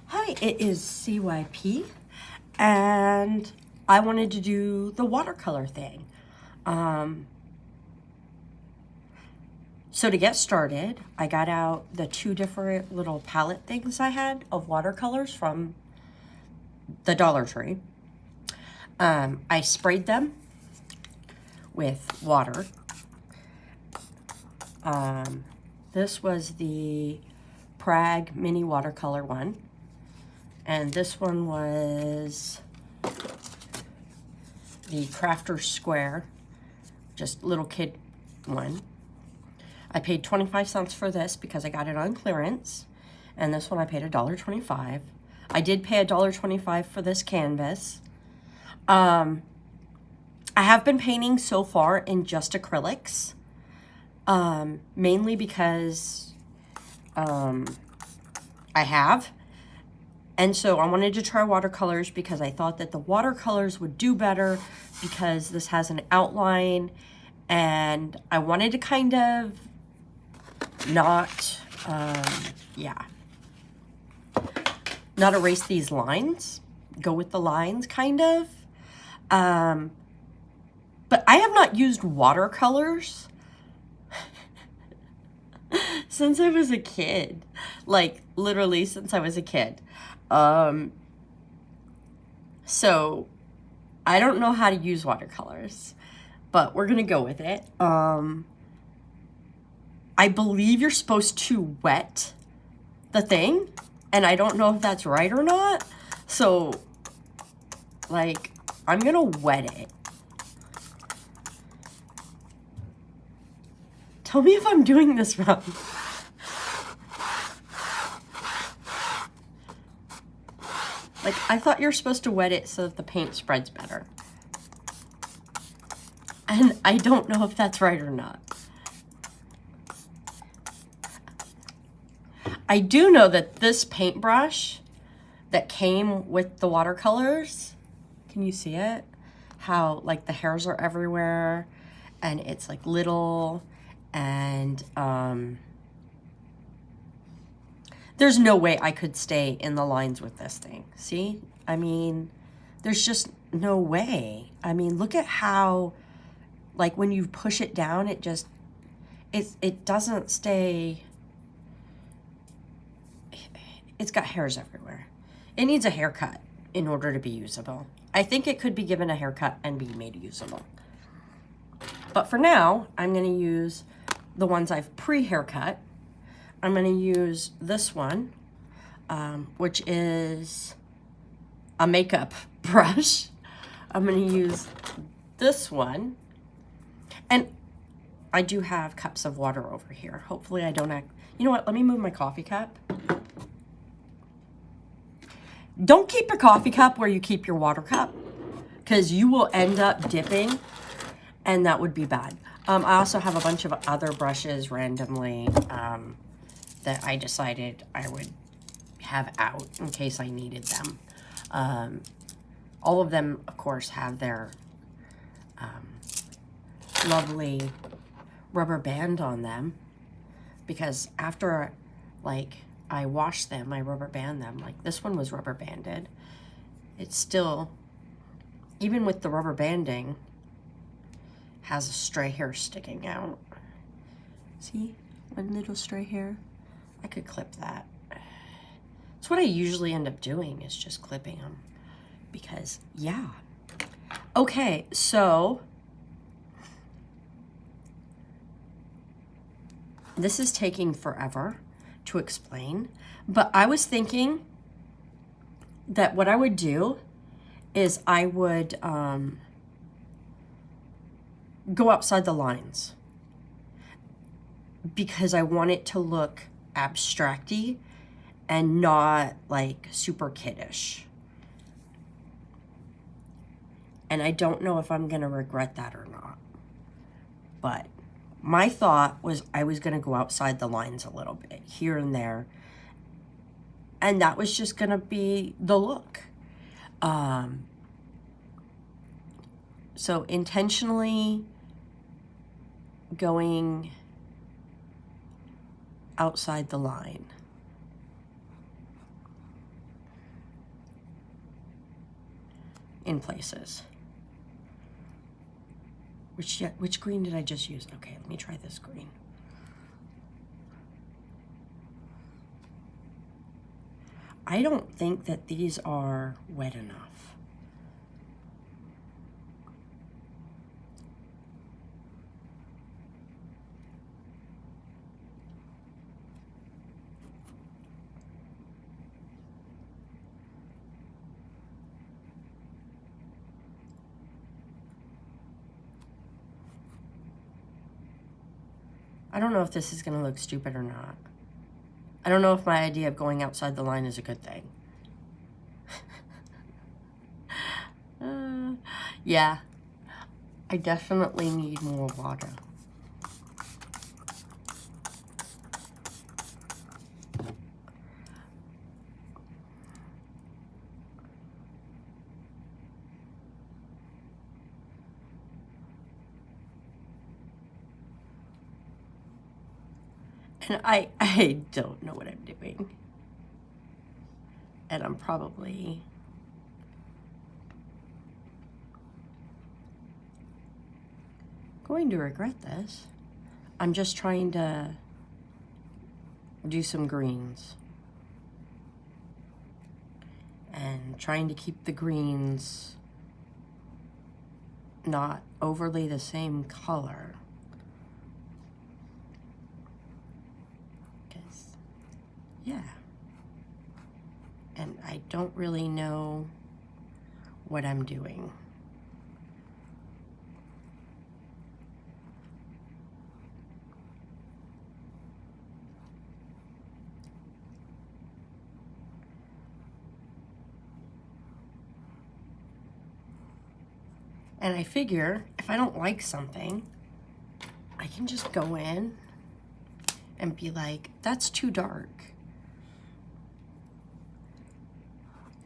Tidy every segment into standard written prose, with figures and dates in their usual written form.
Hi, it is CYP, and I wanted to do the watercolor thing. So to get started, I got out the two different little palette things I had of watercolors from the Dollar Tree. I sprayed them with water. This was the Prague mini watercolor one. And this one was the Crafter Square, just little kid one. I paid 25 cents for this because I got it on clearance. And this one I paid $1.25. I did pay $1.25 for this canvas. I have been painting so far in just acrylics, mainly because I have. And so I wanted to try watercolors because I thought that the watercolors would do better because this has an outline, and I wanted to kind of not erase these lines, go with the lines kind of. But I have not used watercolors since I was a kid, like literally since I was a kid. So I don't know how to use watercolors, but we're gonna go with it. I believe you're supposed to wet the thing, and I don't know if that's right or not. So, like, I'm gonna wet it. Tell me if I'm doing this wrong. Like, I thought you're supposed to wet it so that the paint spreads better. And I don't know if that's right or not. I do know that this paintbrush that came with the watercolors, can you see it? How, like, the hairs are everywhere, and it's, like, little, and, there's no way I could stay in the lines with this thing. See? I mean, there's just no way. I mean, look at how, like, when you push it down, it just, it doesn't stay. It's got hairs everywhere. It needs a haircut in order to be usable. I think it could be given a haircut and be made usable. But for now, I'm going to use the ones I've pre-haircut. I'm going to use this one, which is a makeup brush. I'm going to use this one. And I do have cups of water over here. Hopefully I don't act... You know what? Let me move my coffee cup. Don't keep your coffee cup where you keep your water cup, because you will end up dipping, and that would be bad. I also have a bunch of other brushes randomly that I decided I would have out in case I needed them. All of them, of course, have their lovely rubber band on them, because after, like, I wash them, I rubber band them. Like, this one was rubber banded. It's still, even with the rubber banding, has a stray hair sticking out. See? One little stray hair. I could clip that. That's what I usually end up doing, is just clipping them. Because, yeah. Okay, so this is taking forever to explain, but I was thinking that what I would do is I would go outside the lines, because I want it to look abstract-y and not like super kiddish. And I don't know if I'm gonna regret that or not, but my thought was I was going to go outside the lines a little bit here and there, and that was just going to be the look. So intentionally going outside the line. in places. Which green did I just use? Okay, let me try this green. I don't think that these are wet enough. I don't know if this is going to look stupid or not. I don't know if my idea of going outside the line is a good thing. Yeah, I definitely need more water. And I don't know what I'm doing. And I'm probably going to regret this. I'm just trying to do some greens. And trying to keep the greens not overly the same color. Yeah. And I don't really know what I'm doing. And I figure if I don't like something, I can just go in and be like, that's too dark.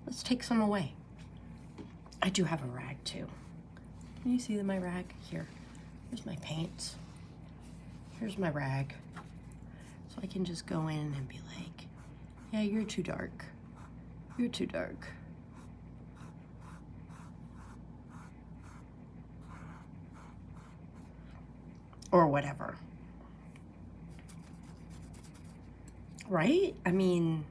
Let's take some away. I do have a rag too. Can you see my rag? Here, here's my paints. Here's my rag. So I can just go in and be like, yeah, you're too dark. You're too dark. Or whatever. Right? I mean,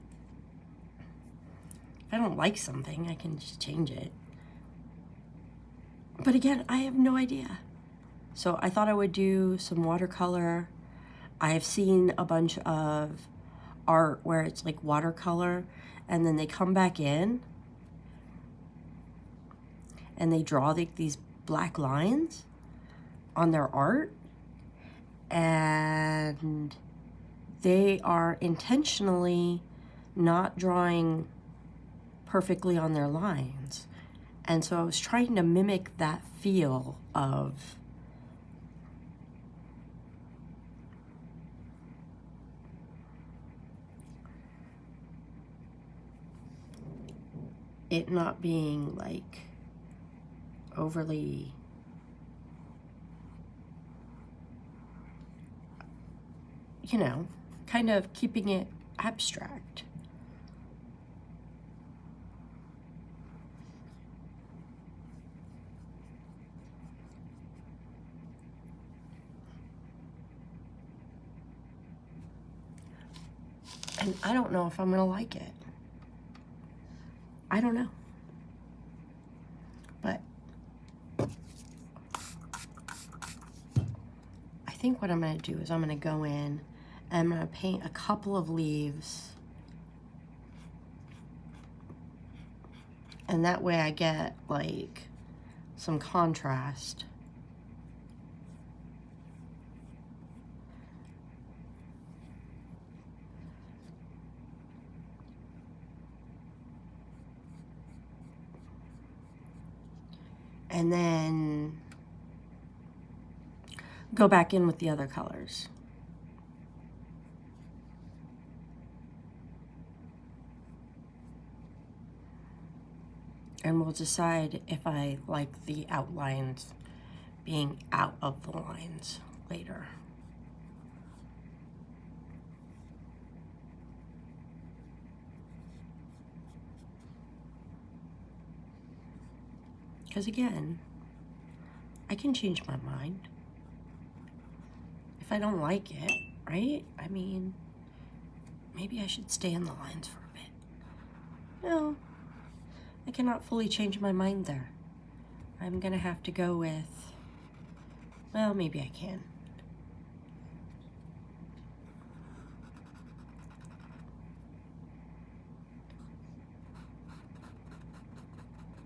if I don't like something, I can just change it. But again, I have no idea. So I thought I would do some watercolor. I have seen a bunch of art where it's like watercolor and then they come back in and they draw these black lines on their art, and they are intentionally not drawing perfectly on their lines. And so I was trying to mimic that feel of it not being like overly kind of keeping it abstract. And I don't know if I'm gonna like it. I don't know. But I think what I'm gonna do is I'm gonna go in and I'm gonna paint a couple of leaves. And that way I get like some contrast. And then go back in with the other colors. And we'll decide if I like the outlines being out of the lines later. Because again, I can change my mind if I don't like it, right? I mean, maybe I should stay in the lines for a bit. No, I cannot fully change my mind there. I'm gonna have to go with, well, maybe I can.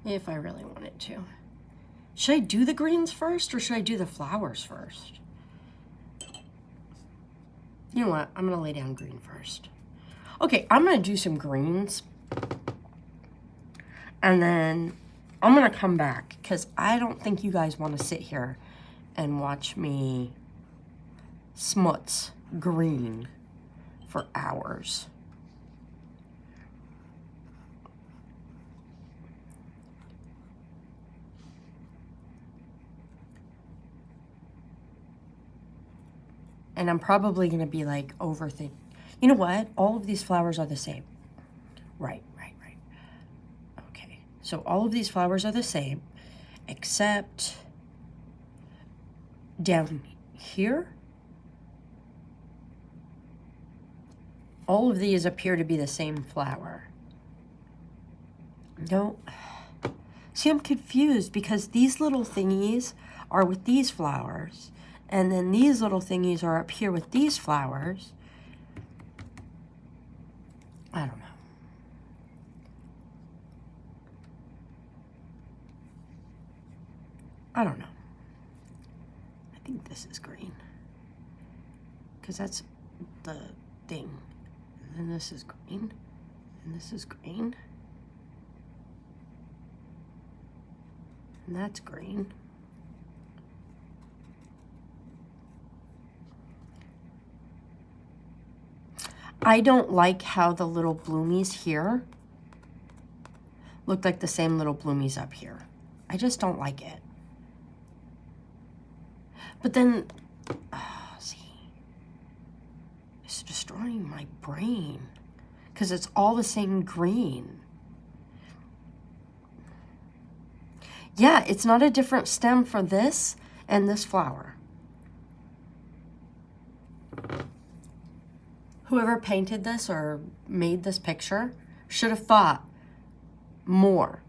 If I really wanted to. Should I do the greens first or should I do the flowers first? You know what? I'm gonna lay down green first. Okay, I'm gonna do some greens. And then I'm gonna come back because I don't think you guys wanna sit here and watch me smuts green for hours. And I'm probably going to be like overthink. You know what? All of these flowers are the same. Right. Okay. So all of these flowers are the same, except down here. All of these appear to be the same flower. No. See, I'm confused because these little thingies are with these flowers. And then these little thingies are up here with these flowers. I don't know. I don't know. I think this is green. Because that's the thing. And then this is green. And this is green. And that's green. I don't like how the little bloomies here look like the same little bloomies up here. I just don't like it. But then, see, it's destroying my brain because it's all the same green. Yeah, it's not a different stem for this and this flower. Whoever painted this or made this picture should have thought more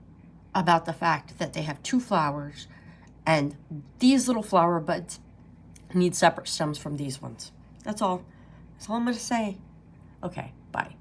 about the fact that they have two flowers and these little flower buds need separate stems from these ones. That's all. That's all I'm going to say. Okay, bye.